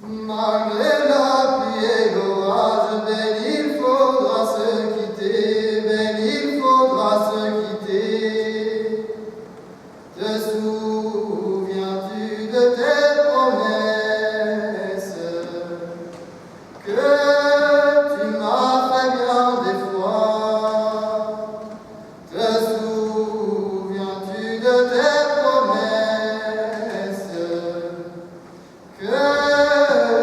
Malgré la pluie et l'orage, ben il faudra se quitter, ben il faudra se quitter. Te souviens-tu de tes promesses que tu m'as fait bien des fois? Te souviens-tu de tes promesses que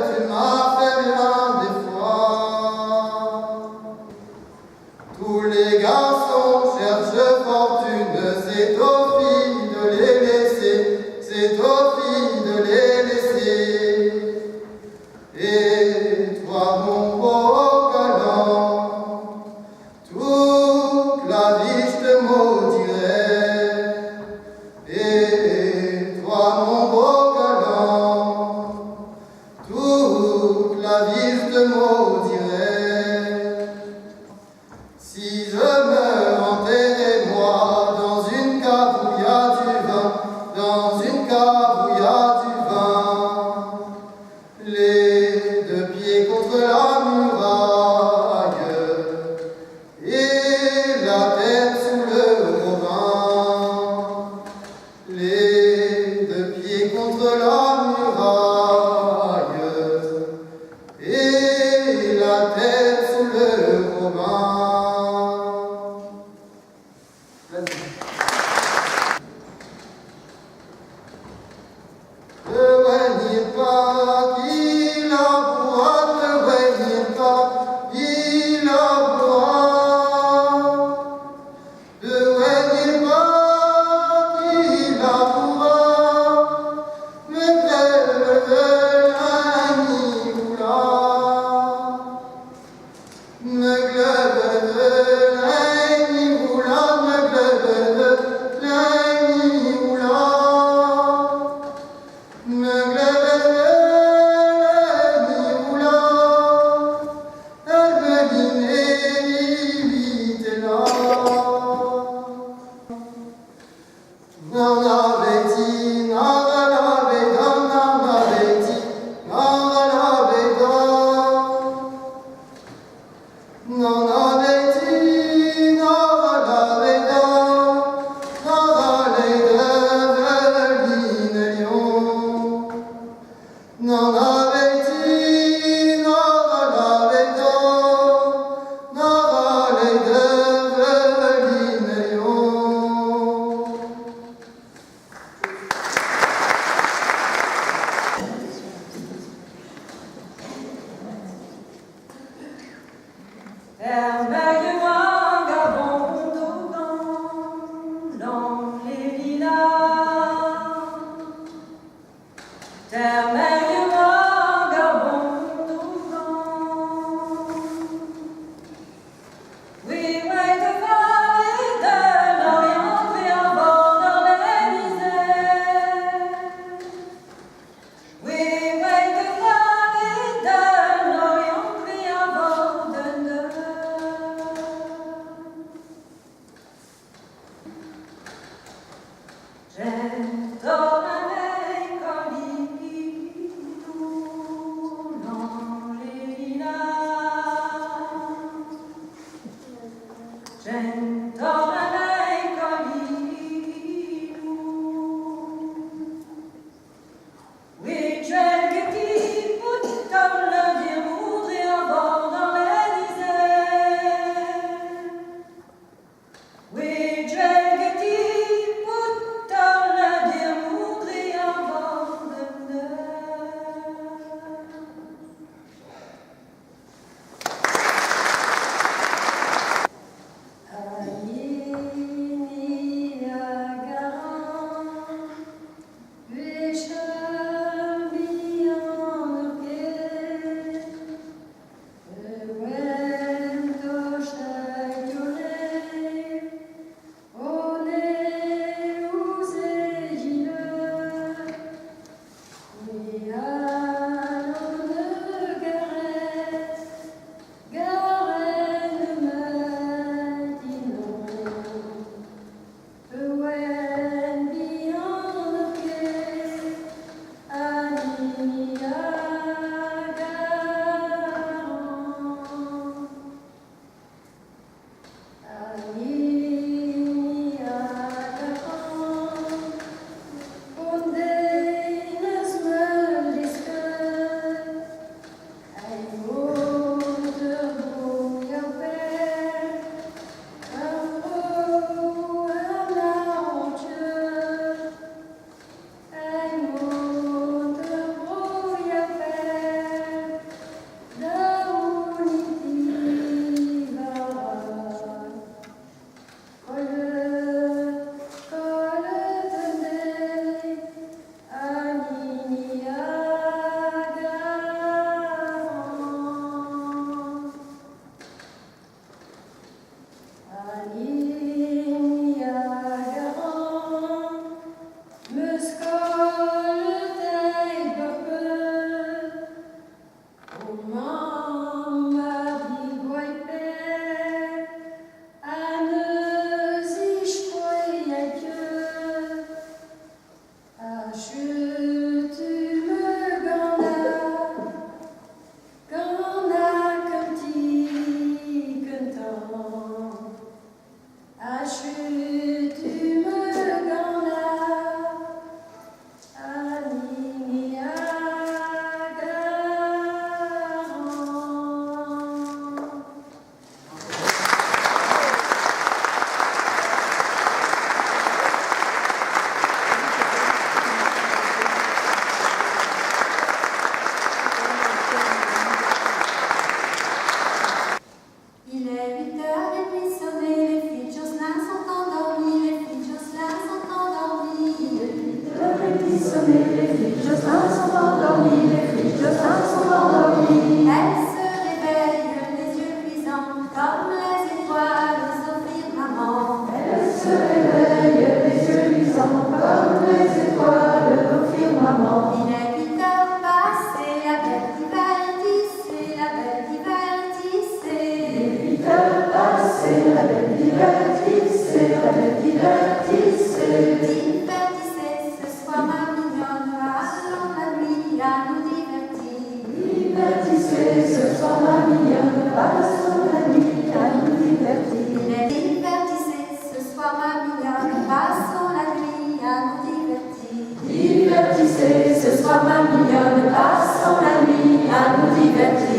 tu m'as fait bien des fois? Tous les garçons cherchent fortune, c'est aux filles de les laisser, c'est aux filles de les laisser. Et toi, mon beau galant, toute la vie je te maudirai. Et toi, mon beau galant, toute la vie je te maudirai. Si je meurs enterré moi dans une cave où il y a du vin, dans une cave où il y a du vin, les deux pieds contre la muraille et la tête sous le robin, les deux pieds contre la muraille et la tête sous le robin. Ne voyez pas qu'il aboie, ne voyez pas qu'il aboie. Ne voyez pas qu'il aboie, me crève de l'animoula. Me glebe de l'animoula, me glebe de l'animoula. Me glebe de l'animoula, elle me dînait vite là. Nanaveti, nanaveda, nanaveti, nanaveda. Nanaveti, nanaveda, nanaveda, veline lion. Nanaveti, nanaveda, nanaveda, veline lion. sois ma mignonne, passons la nuit à nous divertir.